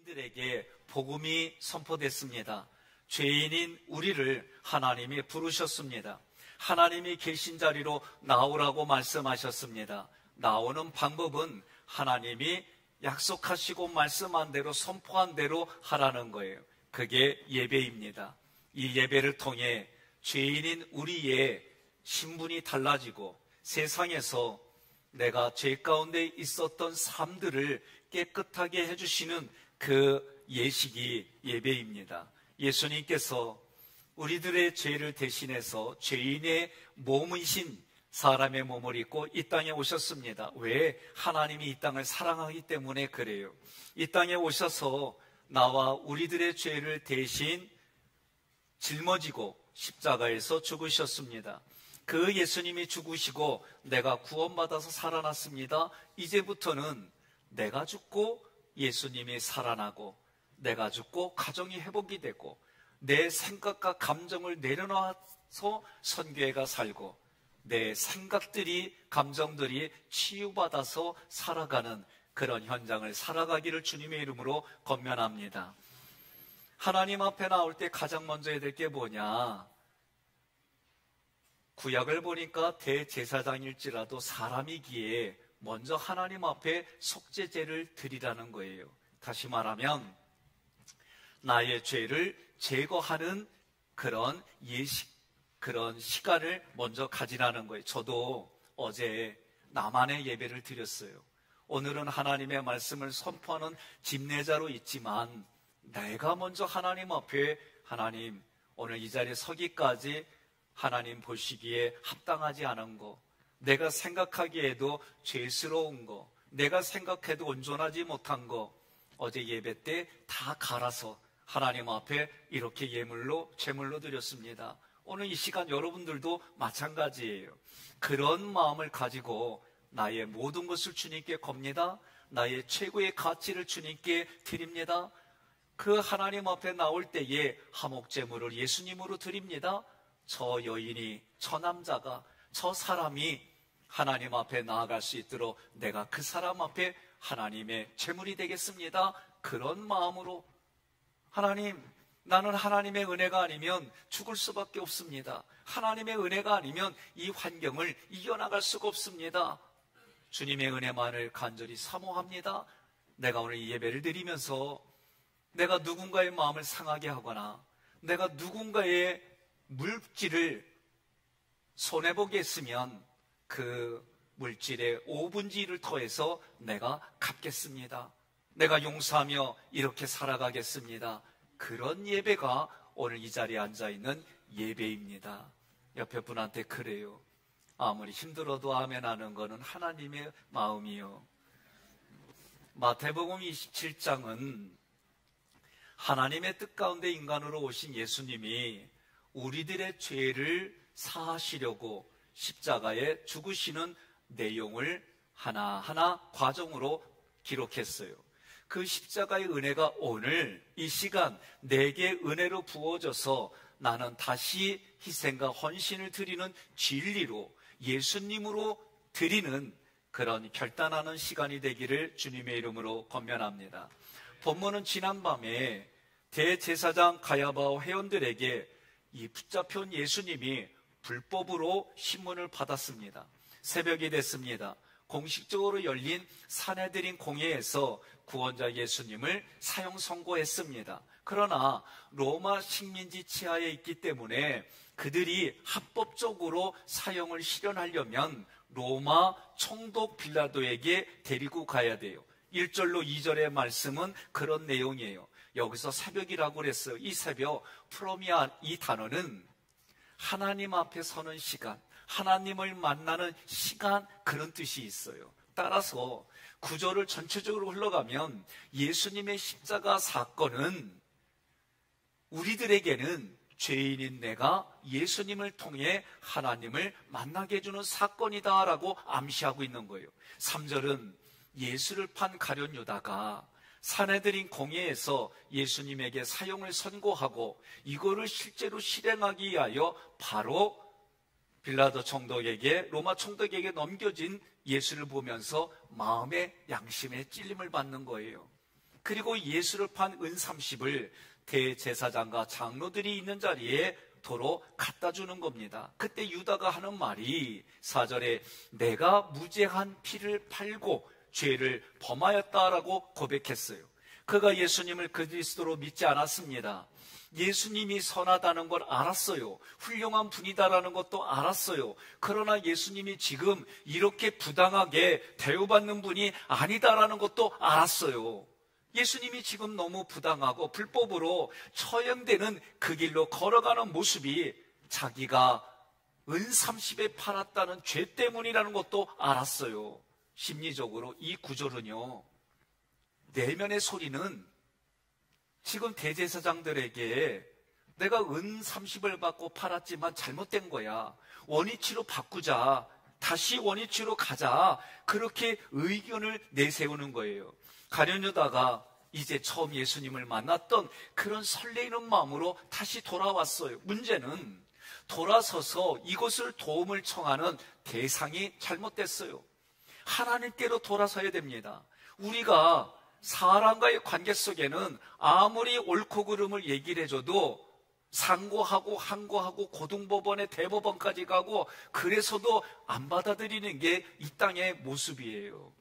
죄인들에게 복음이 선포됐습니다. 죄인인 우리를 하나님이 부르셨습니다. 하나님이 계신 자리로 나오라고 말씀하셨습니다. 나오는 방법은 하나님이 약속하시고 말씀한 대로 선포한 대로 하라는 거예요. 그게 예배입니다. 이 예배를 통해 죄인인 우리의 신분이 달라지고 세상에서 내가 죄 가운데 있었던 삶들을 깨끗하게 해주시는 그 예식이 예배입니다. 예수님께서 우리들의 죄를 대신해서 죄인의 몸이신 사람의 몸을 입고 이 땅에 오셨습니다. 왜? 하나님이 이 땅을 사랑하기 때문에 그래요. 이 땅에 오셔서 나와 우리들의 죄를 대신 짊어지고 십자가에서 죽으셨습니다. 그 예수님이 죽으시고 내가 구원받아서 살아났습니다. 이제부터는 내가 죽고 예수님이 살아나고, 내가 죽고 가정이 회복이 되고, 내 생각과 감정을 내려놔서 선교회가 살고, 내 생각들이, 감정들이 치유받아서 살아가는 그런 현장을 살아가기를 주님의 이름으로 권면합니다. 하나님 앞에 나올 때 가장 먼저 해야 될 게 뭐냐? 구약을 보니까 대제사장일지라도 사람이기에 먼저 하나님 앞에 속죄제를 드리라는 거예요. 다시 말하면 나의 죄를 제거하는 그런 예식, 그런 시간을 먼저 가지라는 거예요. 저도 어제 나만의 예배를 드렸어요. 오늘은 하나님의 말씀을 선포하는 집례자로 있지만 내가 먼저 하나님 앞에, 하나님 오늘 이 자리에 서기까지 하나님 보시기에 합당하지 않은 거, 내가 생각하기에도 죄스러운 거, 내가 생각해도 온전하지 못한 거 어제 예배 때 다 갈아서 하나님 앞에 이렇게 제물로 드렸습니다. 오늘 이 시간 여러분들도 마찬가지예요. 그런 마음을 가지고 나의 모든 것을 주님께 겁니다. 나의 최고의 가치를 주님께 드립니다. 그 하나님 앞에 나올 때에 화목제물을 예수님으로 드립니다. 저 여인이, 저 남자가, 저 사람이 하나님 앞에 나아갈 수 있도록 내가 그 사람 앞에 하나님의 제물이 되겠습니다. 그런 마음으로, 하나님, 나는 하나님의 은혜가 아니면 죽을 수밖에 없습니다. 하나님의 은혜가 아니면 이 환경을 이겨나갈 수가 없습니다. 주님의 은혜만을 간절히 사모합니다. 내가 오늘 이 예배를 드리면서 내가 누군가의 마음을 상하게 하거나 내가 누군가의 물질을 손해보게 했으면 그 물질의 5분의 1을 더해서 내가 갚겠습니다. 내가 용서하며 이렇게 살아가겠습니다. 그런 예배가 오늘 이 자리에 앉아있는 예배입니다. 옆에 분한테 그래요. 아무리 힘들어도 아멘 하는 거는 하나님의 마음이요. 마태복음 27장은 하나님의 뜻 가운데 인간으로 오신 예수님이 우리들의 죄를 사하시려고 십자가에 죽으시는 내용을 하나하나 과정으로 기록했어요. 그 십자가의 은혜가 오늘 이 시간 내게 은혜로 부어져서 나는 다시 희생과 헌신을 드리는 진리로 예수님으로 드리는 그런 결단하는 시간이 되기를 주님의 이름으로 권면합니다. 본문은 지난밤에 대제사장 가야바와 회원들에게 이 붙잡혀온 예수님이 불법으로 신문을 받았습니다. 새벽이 됐습니다. 공식적으로 열린 산헤드린 공회에서 구원자 예수님을 사형 선고했습니다. 그러나 로마 식민지 치하에 있기 때문에 그들이 합법적으로 사형을 실현하려면 로마 총독 빌라도에게 데리고 가야 돼요. 1절로 2절의 말씀은 그런 내용이에요. 여기서 새벽이라고 그랬어요. 이 새벽, 프로미아, 이 단어는 하나님 앞에 서는 시간, 하나님을 만나는 시간, 그런 뜻이 있어요. 따라서 구절을 전체적으로 흘러가면 예수님의 십자가 사건은 우리들에게는 죄인인 내가 예수님을 통해 하나님을 만나게 해주는 사건이다라고 암시하고 있는 거예요. 3절은 예수를 판 가룟 유다가 산헤드린 공회에서 예수님에게 사형을 선고하고 이거를 실제로 실행하기 위하여 바로 빌라도 총독에게, 로마 총독에게 넘겨진 예수를 보면서 마음의 양심의 찔림을 받는 거예요. 그리고 예수를 판 은 30을 대제사장과 장로들이 있는 자리에 도로 갖다 주는 겁니다. 그때 유다가 하는 말이 4절에 내가 무죄한 피를 팔고 죄를 범하였다라고 고백했어요. 그가 예수님을 그리스도로 믿지 않았습니다. 예수님이 선하다는 걸 알았어요. 훌륭한 분이다라는 것도 알았어요. 그러나 예수님이 지금 이렇게 부당하게 대우받는 분이 아니다라는 것도 알았어요. 예수님이 지금 너무 부당하고 불법으로 처형되는 그 길로 걸어가는 모습이 자기가 은 30에 팔았다는 죄 때문이라는 것도 알았어요. 심리적으로 이 구절은요, 내면의 소리는 지금 대제사장들에게 내가 은 30을 받고 팔았지만 잘못된 거야. 원위치로 바꾸자. 다시 원위치로 가자. 그렇게 의견을 내세우는 거예요. 가룟유다가 이제 처음 예수님을 만났던 그런 설레이는 마음으로 다시 돌아왔어요. 문제는 돌아서서 이것을 도움을 청하는 대상이 잘못됐어요. 하나님께로 돌아서야 됩니다. 우리가 사람과의 관계 속에는 아무리 옳고 그름을 얘기를 해줘도 상고하고 항고하고 고등법원에 대법원까지 가고 그래서도 안 받아들이는 게 이 땅의 모습이에요.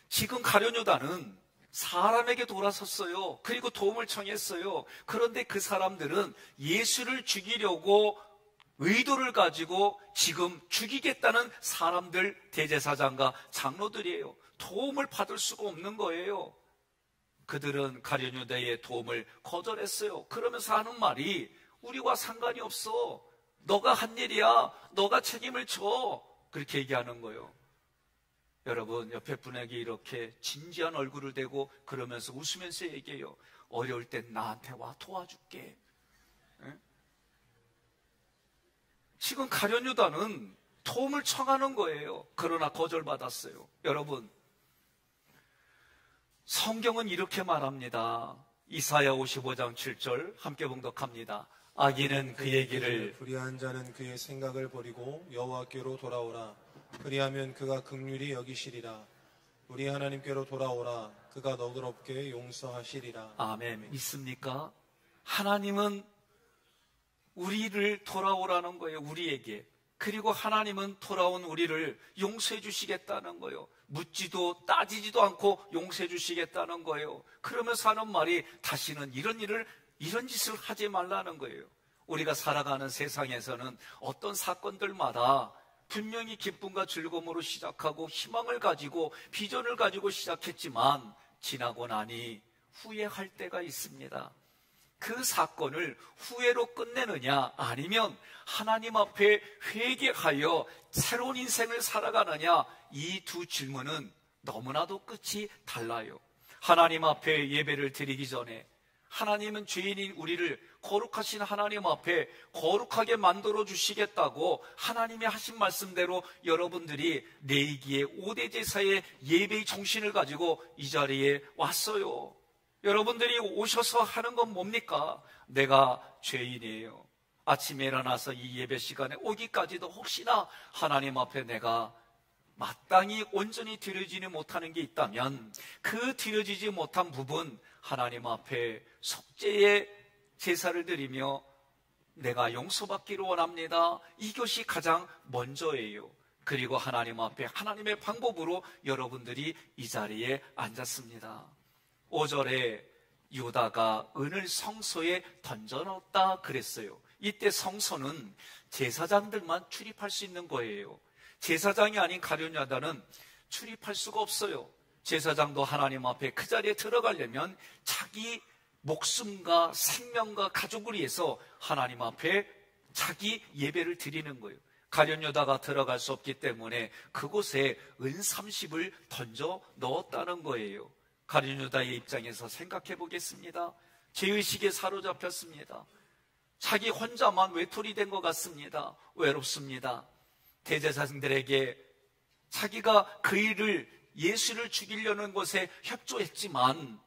지금 가룟유다는 사람에게 돌아섰어요. 그리고 도움을 청했어요. 그런데 그 사람들은 예수를 죽이려고 의도를 가지고 지금 죽이겠다는 사람들, 대제사장과 장로들이에요. 도움을 받을 수가 없는 거예요. 그들은 가룟유다의 도움을 거절했어요. 그러면서 하는 말이 우리와 상관이 없어. 너가 한 일이야. 너가 책임을 져. 그렇게 얘기하는 거예요. 여러분, 옆에 분에게 이렇게 진지한 얼굴을 대고 그러면서 웃으면서 얘기해요. 어려울 땐 나한테 와 도와줄게. 에? 지금 가룟유다는 도움을 청하는 거예요. 그러나 거절받았어요. 여러분, 성경은 이렇게 말합니다. 이사야 55장 7절 함께 봉독합니다. 악인은 그의 길을, 불의한 자는 그의 생각을 버리고 여호와께로 돌아오라. 그리하면 그가 긍휼히 여기시리라. 우리 하나님께로 돌아오라. 그가 너그럽게 용서하시리라. 아멘. 믿습니까? 하나님은 우리를 돌아오라는 거예요. 우리에게. 그리고 하나님은 돌아온 우리를 용서해 주시겠다는 거예요. 묻지도 따지지도 않고 용서해 주시겠다는 거예요. 그러면서 하는 말이 다시는 이런 짓을 하지 말라는 거예요. 우리가 살아가는 세상에서는 어떤 사건들마다 분명히 기쁨과 즐거움으로 시작하고 희망을 가지고 비전을 가지고 시작했지만 지나고 나니 후회할 때가 있습니다. 그 사건을 후회로 끝내느냐 아니면 하나님 앞에 회개하여 새로운 인생을 살아가느냐, 이 두 질문은 너무나도 끝이 달라요. 하나님 앞에 예배를 드리기 전에 하나님은 죄인인 우리를 거룩하신 하나님 앞에 거룩하게 만들어 주시겠다고 하나님이 하신 말씀대로 여러분들이 레위기의 5대 제사의 예배의 정신을 가지고 이 자리에 왔어요. 여러분들이 오셔서 하는 건 뭡니까? 내가 죄인이에요. 아침에 일어나서 이 예배 시간에 오기까지도 혹시나 하나님 앞에 내가 마땅히 온전히 드려지지 못하는 게 있다면 그 드려지지 못한 부분 하나님 앞에 속죄의 제사를 드리며 내가 용서받기를 원합니다. 이것이 가장 먼저예요. 그리고 하나님 앞에 하나님의 방법으로 여러분들이 이 자리에 앉았습니다. 5절에 유다가 은을 성소에 던져넣었다 그랬어요. 이때 성소는 제사장들만 출입할 수 있는 거예요. 제사장이 아닌 가룟유다는 출입할 수가 없어요. 제사장도 하나님 앞에 그 자리에 들어가려면 자기 목숨과 생명과 가족을 위해서 하나님 앞에 자기 예배를 드리는 거예요. 가룟유다가 들어갈 수 없기 때문에 그곳에 은 30을 던져 넣었다는 거예요. 가룟유다의 입장에서 생각해 보겠습니다. 죄의식에 사로잡혔습니다. 자기 혼자만 외톨이 된 것 같습니다. 외롭습니다. 대제사장들에게 자기가 그 일을 예수를 죽이려는 것에 협조했지만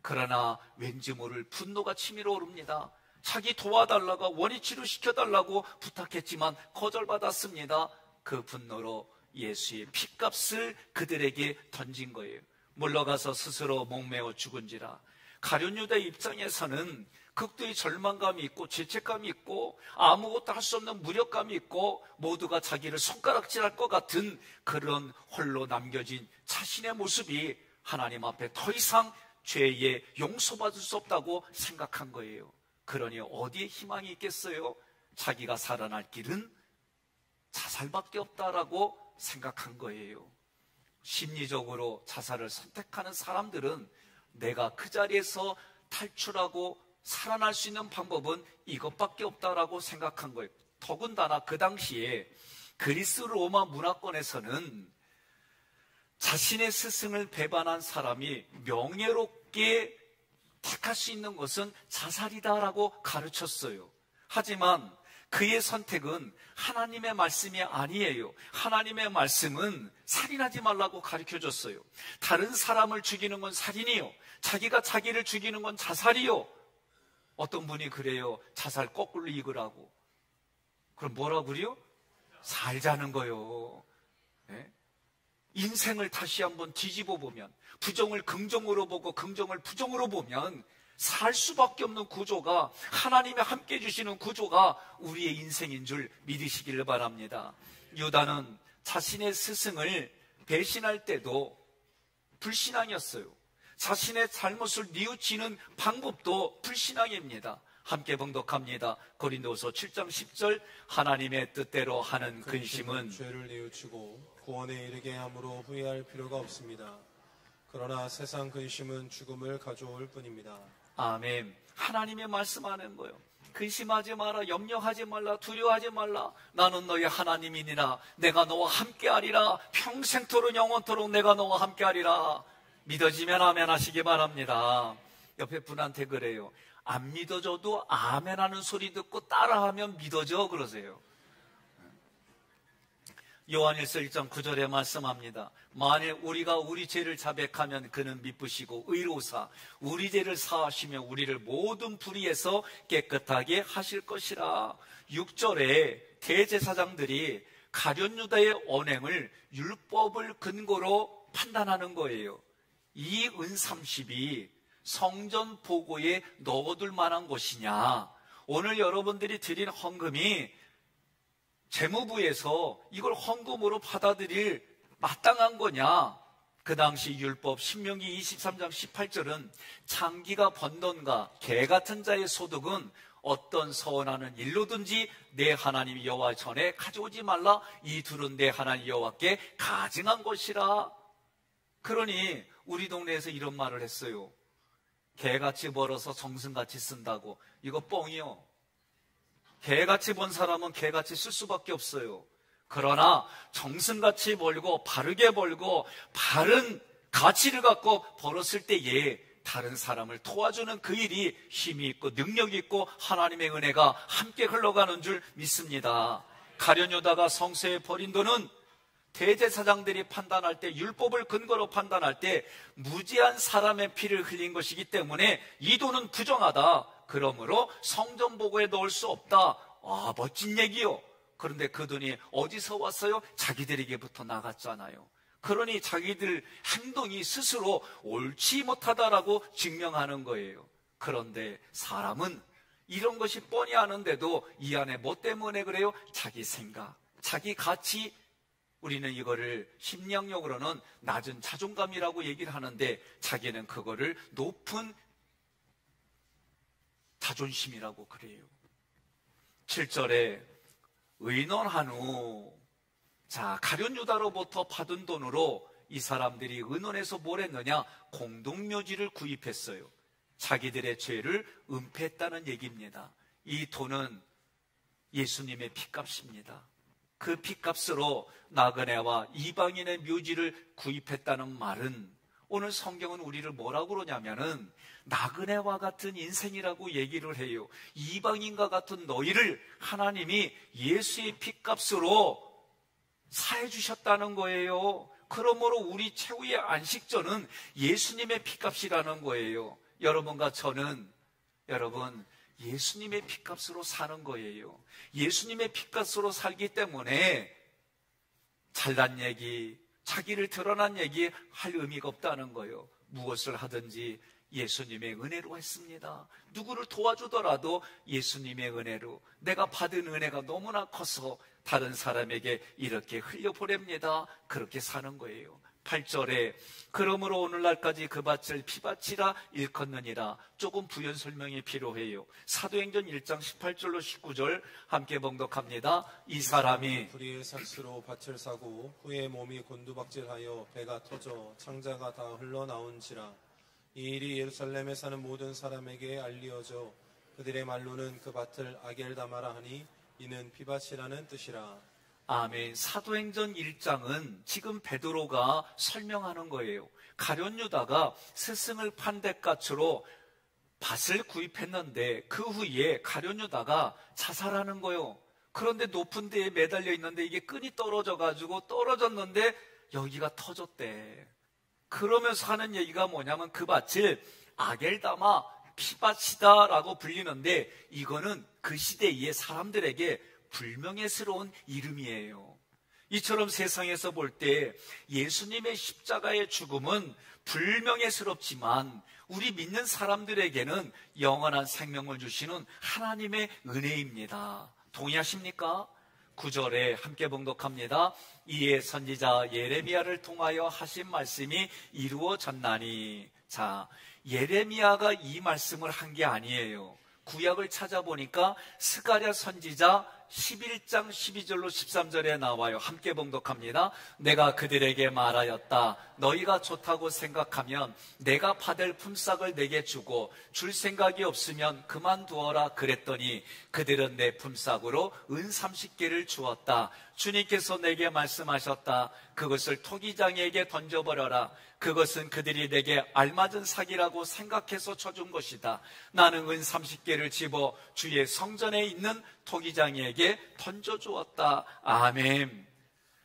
그러나 왠지 모를 분노가 치밀어 오릅니다. 자기 도와달라고 원위치로 시켜달라고 부탁했지만 거절받았습니다. 그 분노로 예수의 핏값을 그들에게 던진 거예요. 물러가서 스스로 목매어 죽은지라. 가룟 유다의 입장에서는 극도의 절망감이 있고 죄책감이 있고 아무것도 할 수 없는 무력감이 있고 모두가 자기를 손가락질할 것 같은 그런 홀로 남겨진 자신의 모습이 하나님 앞에 더 이상 죄에 용서받을 수 없다고 생각한 거예요. 그러니 어디에 희망이 있겠어요? 자기가 살아날 길은 자살밖에 없다라고 생각한 거예요. 심리적으로 자살을 선택하는 사람들은 내가 그 자리에서 탈출하고 살아날 수 있는 방법은 이것밖에 없다라고 생각한 거예요. 더군다나 그 당시에 그리스 로마 문화권에서는 자신의 스승을 배반한 사람이 명예롭게 택할 수 있는 것은 자살이다라고 가르쳤어요. 하지만 그의 선택은 하나님의 말씀이 아니에요. 하나님의 말씀은 살인하지 말라고 가르쳐줬어요. 다른 사람을 죽이는 건 살인이요, 자기가 자기를 죽이는 건 자살이요. 어떤 분이 그래요. 자살 거꾸로 읽으라고. 그럼 뭐라고 그래요? 살자는 거요. 네? 인생을 다시 한번 뒤집어 보면, 부정을 긍정으로 보고 긍정을 부정으로 보면 살 수밖에 없는 구조가, 하나님이 함께 해주시는 구조가 우리의 인생인 줄 믿으시기를 바랍니다. 유다는 자신의 스승을 배신할 때도 불신앙이었어요. 자신의 잘못을 뉘우치는 방법도 불신앙입니다. 함께 봉독합니다. 고린도서 7장 10절. 하나님의 뜻대로 하는 근심은 죄를 뉘우치고 구원에 이르게 함으로 후회할 필요가 없습니다. 그러나 세상 근심은 죽음을 가져올 뿐입니다. 아멘. 하나님의 말씀하는 거예요. 근심하지 마라, 염려하지 말라, 두려워하지 말라. 나는 너의 하나님이니라. 내가 너와 함께하리라. 평생토록 영원토록 내가 너와 함께하리라. 믿어지면 아멘 하시기 바랍니다. 옆에 분한테 그래요. 안 믿어져도 아멘 하는 소리 듣고 따라하면 믿어져 그러세요. 요한일서 1장 9절에 말씀합니다. 만일 우리가 우리 죄를 자백하면 그는 미쁘시고 의로우사 우리 죄를 사하시며 우리를 모든 불의에서 깨끗하게 하실 것이라. 6절에 대제사장들이 가룟 유다의 언행을 율법을 근거로 판단하는 거예요. 이 은30이 성전 보고에 넣어둘 만한 것이냐, 오늘 여러분들이 드린 헌금이 재무부에서 이걸 헌금으로 받아들일 마땅한 거냐? 그 당시 율법 신명기 23장 18절은 창기가 번던가 개 같은 자의 소득은 어떤 서원하는 일로든지 내 하나님 여호와 전에 가져오지 말라. 이 둘은 내 하나님 여호와께 가증한 것이라. 그러니 우리 동네에서 이런 말을 했어요. 개같이 벌어서 정승같이 쓴다고. 이거 뻥이요. 개같이 번 사람은 개같이 쓸 수밖에 없어요. 그러나 정승같이 벌고 바르게 벌고 바른 가치를 갖고 벌었을 때에 다른 사람을 도와주는 그 일이 힘이 있고 능력이 있고 하나님의 은혜가 함께 흘러가는 줄 믿습니다. 가룟 유다가 성소에 버린 돈은 대제사장들이 판단할 때, 율법을 근거로 판단할 때 무지한 사람의 피를 흘린 것이기 때문에 이 돈은 부정하다. 그러므로 성전 보고에 넣을 수 없다. 아, 멋진 얘기요. 그런데 그 돈이 어디서 왔어요? 자기들에게부터 나갔잖아요. 그러니 자기들 행동이 스스로 옳지 못하다라고 증명하는 거예요. 그런데 사람은 이런 것이 뻔히 아는데도 이 안에 뭐 때문에 그래요? 자기 생각, 자기 가치. 우리는 이거를 심리학적으로는 낮은 자존감이라고 얘기를 하는데 자기는 그거를 높은 자존심이라고 그래요. 7절에 의논한 후, 자, 가룟 유다로부터 받은 돈으로 이 사람들이 의논해서 뭘 했느냐? 공동묘지를 구입했어요. 자기들의 죄를 은폐했다는 얘기입니다. 이 돈은 예수님의 핏값입니다. 그 핏값으로 나그네와 이방인의 묘지를 구입했다는 말은 오늘 성경은 우리를 뭐라고 그러냐면은 나그네와 같은 인생이라고 얘기를 해요. 이방인과 같은 너희를 하나님이 예수의 핏값으로 사해 주셨다는 거예요. 그러므로 우리 최후의 안식전은 예수님의 핏값이라는 거예요. 여러분과 저는, 여러분, 예수님의 핏값으로 사는 거예요. 예수님의 핏값으로 살기 때문에 잘난 얘기, 자기를 드러난 얘기 할 의미가 없다는 거예요. 무엇을 하든지 예수님의 은혜로 했습니다. 누구를 도와주더라도 예수님의 은혜로, 내가 받은 은혜가 너무나 커서 다른 사람에게 이렇게 흘려보냅니다. 그렇게 사는 거예요. 8절에 그러므로 오늘날까지 그 밭을 피밭이라 일컫느니라. 조금 부연 설명이 필요해요. 사도행전 1장 18절로 19절 함께 봉독합니다. 이 사람이 불의의 삭스로 밭을 사고 후에 몸이 곤두박질하여 배가 터져 창자가 다 흘러나온지라. 이 일이 예루살렘에 사는 모든 사람에게 알리어져 그들의 말로는 그 밭을 아겔다마라 하니 이는 피밭이라는 뜻이라. 아멘. 사도행전 1장은 지금 베드로가 설명하는 거예요. 가룟 유다가 스승을 판 대가치로 밭을 구입했는데 그 후에 가룟 유다가 자살하는 거예요. 그런데 높은 데에 매달려 있는데 이게 끈이 떨어져가지고 떨어졌는데 여기가 터졌대. 그러면서 하는 얘기가 뭐냐면 그 밭을 아겔다마 피밭이다 라고 불리는데 이거는 그 시대의 사람들에게 불명예스러운 이름이에요. 이처럼 세상에서 볼 때 예수님의 십자가의 죽음은 불명예스럽지만 우리 믿는 사람들에게는 영원한 생명을 주시는 하나님의 은혜입니다. 동의하십니까? 9절에 함께 봉독합니다. 이에 선지자 예레미야를 통하여 하신 말씀이 이루어졌나니. 자, 예레미야가 이 말씀을 한 게 아니에요. 구약을 찾아보니까 스가랴 선지자 11장 12절로 13절에 나와요. 함께 봉독합니다. 내가 그들에게 말하였다. 너희가 좋다고 생각하면 내가 받을 품삯을 내게 주고 줄 생각이 없으면 그만두어라 그랬더니 그들은 내 품삯으로 은 30개를 주었다. 주님께서 내게 말씀하셨다. 그것을 토기장에게 던져버려라. 그것은 그들이 내게 알맞은 사기라고 생각해서 쳐준 것이다. 나는 은 30개를 집어 주의 성전에 있는 토기장에게 던져주었다. 아멘.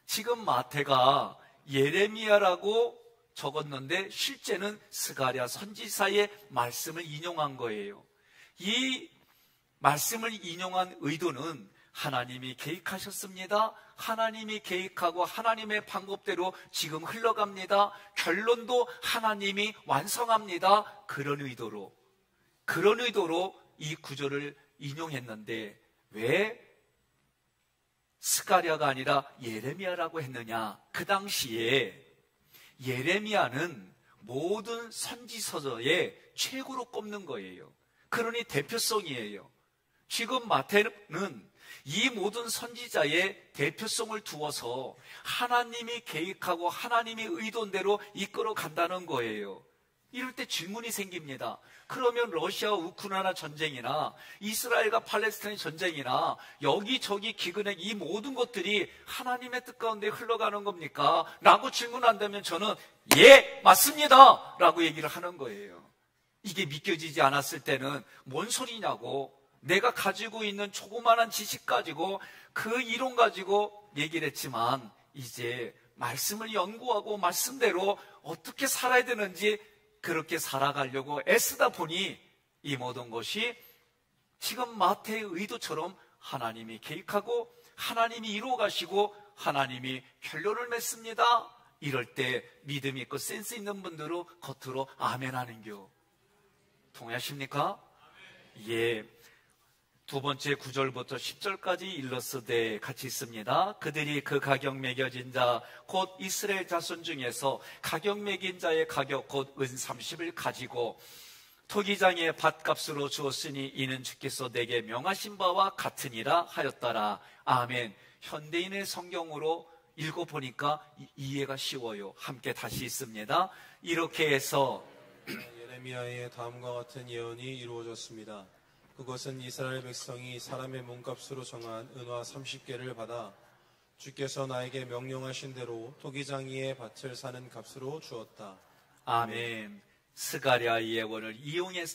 지금 마태가 예레미야라고 적었는데 실제는 스가랴 선지자의 말씀을 인용한 거예요. 이 말씀을 인용한 의도는 하나님이 계획하셨습니다. 하나님이 계획하고 하나님의 방법대로 지금 흘러갑니다. 결론도 하나님이 완성합니다. 그런 의도로 이 구절을 인용했는데 왜 스가랴가 아니라 예레미야라고 했느냐? 그 당시에 예레미야는 모든 선지서의 최고로 꼽는 거예요. 그러니 대표성이에요. 지금 마태는 이 모든 선지자의 대표성을 두어서 하나님이 계획하고 하나님의 의도대로 이끌어 간다는 거예요. 이럴 때 질문이 생깁니다. 그러면 러시아 우크라이나 전쟁이나 이스라엘과 팔레스타인 전쟁이나 여기저기 기근행 이 모든 것들이 하나님의 뜻 가운데 흘러가는 겁니까? 라고 질문한다면 저는 예, 맞습니다! 라고 얘기를 하는 거예요. 이게 믿겨지지 않았을 때는 뭔 소리냐고, 내가 가지고 있는 조그마한 지식 가지고 그 이론 가지고 얘기를 했지만 이제 말씀을 연구하고 말씀대로 어떻게 살아야 되는지 그렇게 살아가려고 애쓰다 보니 이 모든 것이 지금 마태의 의도처럼 하나님이 계획하고 하나님이 이루어 가시고 하나님이 결론을 맺습니다. 이럴 때 믿음 있고 센스 있는 분들은 겉으로 아멘 하는겨. 동의하십니까? 예. 두 번째 9절부터 10절까지 일러스되 같이 있습니다. 그들이 그 가격 매겨진 자 곧 이스라엘 자손 중에서 가격 매긴 자의 가격 곧 은 30을 가지고 토기장의 밭값으로 주었으니 이는 주께서 내게 명하신 바와 같으니라 하였더라. 아멘. 현대인의 성경으로 읽어보니까 이해가 쉬워요. 함께 다시 있습니다. 이렇게 해서 예레미야의 다음과 같은 예언이 이루어졌습니다. 그것은 이스라엘 백성이 사람의 몸값으로 정한 은화 30개를 받아 주께서 나에게 명령하신 대로 토기장 위에 밭을 사는 값으로 주었다. 아멘. 스가랴의 예언을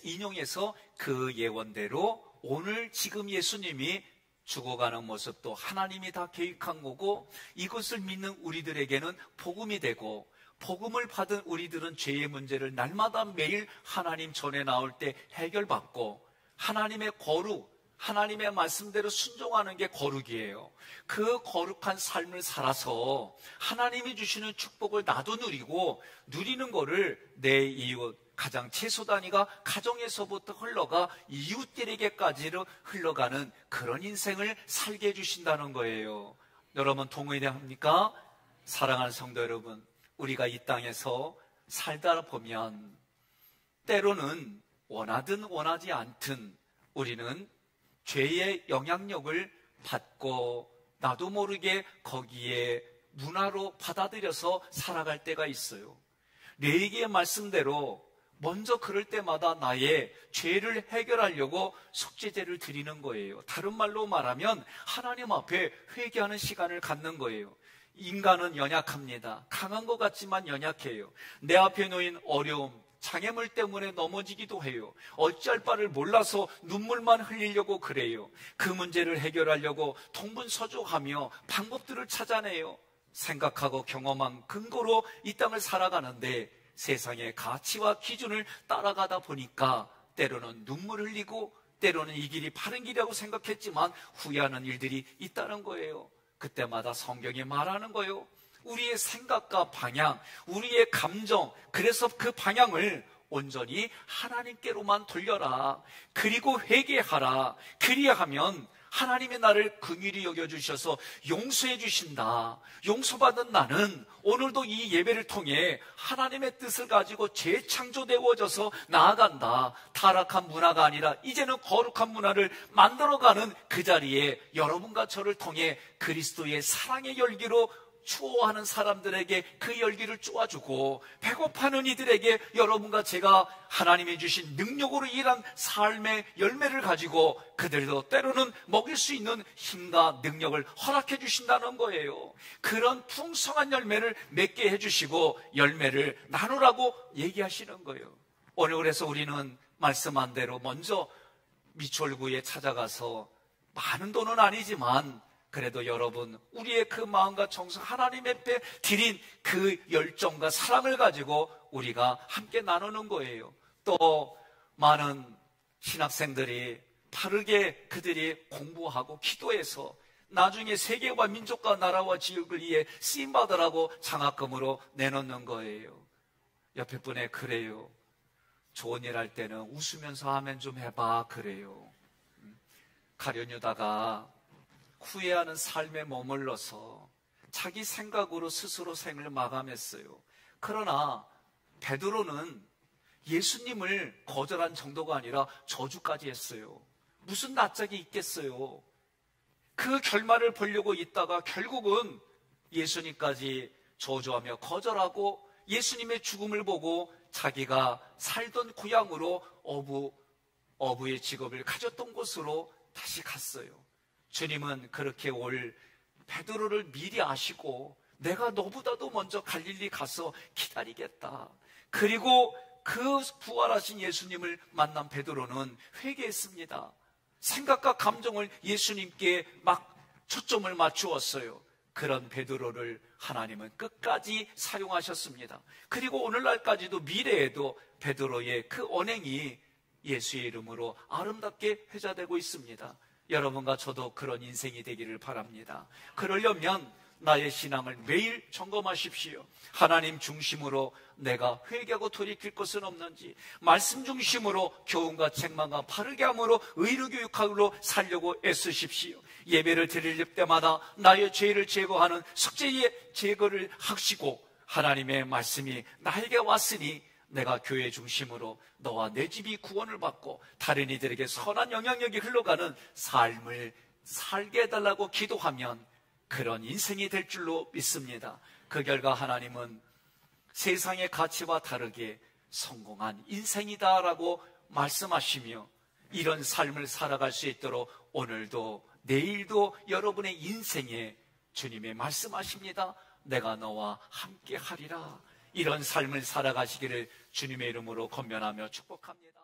인용해서 그 예언대로 오늘 지금 예수님이 죽어가는 모습도 하나님이 다 계획한 거고 이것을 믿는 우리들에게는 복음이 되고 복음을 받은 우리들은 죄의 문제를 날마다 매일 하나님 전에 나올 때 해결받고 하나님의 거룩, 하나님의 말씀대로 순종하는 게 거룩이에요. 그 거룩한 삶을 살아서 하나님이 주시는 축복을 나도 누리고 누리는 거를 내 이웃, 가장 최소 단위가 가정에서부터 흘러가 이웃들에게까지로 흘러가는 그런 인생을 살게 해주신다는 거예요. 여러분 동의합니까? 사랑하는 성도 여러분, 우리가 이 땅에서 살다 보면 때로는 원하든 원하지 않든 우리는 죄의 영향력을 받고 나도 모르게 거기에 문화로 받아들여서 살아갈 때가 있어요. 레위기의 말씀대로 먼저 그럴 때마다 나의 죄를 해결하려고 속죄제를 드리는 거예요. 다른 말로 말하면 하나님 앞에 회개하는 시간을 갖는 거예요. 인간은 연약합니다. 강한 것 같지만 연약해요. 내 앞에 놓인 어려움, 장애물 때문에 넘어지기도 해요. 어찌할 바를 몰라서 눈물만 흘리려고 그래요. 그 문제를 해결하려고 동분서주하며 방법들을 찾아내요. 생각하고 경험한 근거로 이 땅을 살아가는데 세상의 가치와 기준을 따라가다 보니까 때로는 눈물 흘리고 때로는 이 길이 바른 길이라고 생각했지만 후회하는 일들이 있다는 거예요. 그때마다 성경이 말하는 거예요. 우리의 생각과 방향, 우리의 감정, 그래서 그 방향을 온전히 하나님께로만 돌려라. 그리고 회개하라. 그리하면 하나님의 나를 긍휼히 여겨주셔서 용서해 주신다. 용서받은 나는 오늘도 이 예배를 통해 하나님의 뜻을 가지고 재창조되어져서 나아간다. 타락한 문화가 아니라 이제는 거룩한 문화를 만들어가는 그 자리에 여러분과 저를 통해 그리스도의 사랑의 열기로 추호하는 사람들에게 그 열기를 쪼아주고 배고파하는 이들에게 여러분과 제가 하나님이 주신 능력으로 일한 삶의 열매를 가지고 그들도 때로는 먹일 수 있는 힘과 능력을 허락해 주신다는 거예요. 그런 풍성한 열매를 맺게 해주시고 열매를 나누라고 얘기하시는 거예요. 오늘 그래서 우리는 말씀한 대로 먼저 미추홀구에 찾아가서 많은 돈은 아니지만 그래도 여러분 우리의 그 마음과 정성 하나님 앞에 드린 그 열정과 사랑을 가지고 우리가 함께 나누는 거예요. 또 많은 신학생들이 바르게 그들이 공부하고 기도해서 나중에 세계와 민족과 나라와 지역을 위해 쓰임받으라고 장학금으로 내놓는 거예요. 옆에 분에 그래요. 좋은 일 할 때는 웃으면서 하면 좀 해봐 그래요. 가룟유다가 후회하는 삶에 머물러서 자기 생각으로 스스로 생을 마감했어요. 그러나 베드로는 예수님을 거절한 정도가 아니라 저주까지 했어요. 무슨 낯짝이 있겠어요. 그 결말을 보려고 있다가 결국은 예수님까지 저주하며 거절하고 예수님의 죽음을 보고 자기가 살던 고향으로 어부의 직업을 가졌던 곳으로 다시 갔어요. 주님은 그렇게 올 베드로를 미리 아시고 내가 너보다도 먼저 갈릴리 가서 기다리겠다. 그리고 그 부활하신 예수님을 만난 베드로는 회개했습니다. 생각과 감정을 예수님께 막 초점을 맞추었어요. 그런 베드로를 하나님은 끝까지 사용하셨습니다. 그리고 오늘날까지도 미래에도 베드로의 그 언행이 예수의 이름으로 아름답게 회자되고 있습니다. 여러분과 저도 그런 인생이 되기를 바랍니다. 그러려면 나의 신앙을 매일 점검하십시오. 하나님 중심으로 내가 회개하고 돌이킬 것은 없는지, 말씀 중심으로 교훈과 책망과 바르게 함으로 의로 교육하로 살려고 애쓰십시오. 예배를 드릴 때마다 나의 죄를 제거하는 속죄의 제거를 하시고 하나님의 말씀이 나에게 왔으니 내가 교회 중심으로 너와 내 집이 구원을 받고 다른 이들에게 선한 영향력이 흘러가는 삶을 살게 해달라고 기도하면 그런 인생이 될 줄로 믿습니다. 그 결과 하나님은 세상의 가치와 다르게 성공한 인생이다라고 말씀하시며 이런 삶을 살아갈 수 있도록 오늘도 내일도 여러분의 인생에 주님이 말씀하십니다. 내가 너와 함께 하리라. 이런 삶을 살아가시기를 주님의 이름으로 권면하며 축복합니다.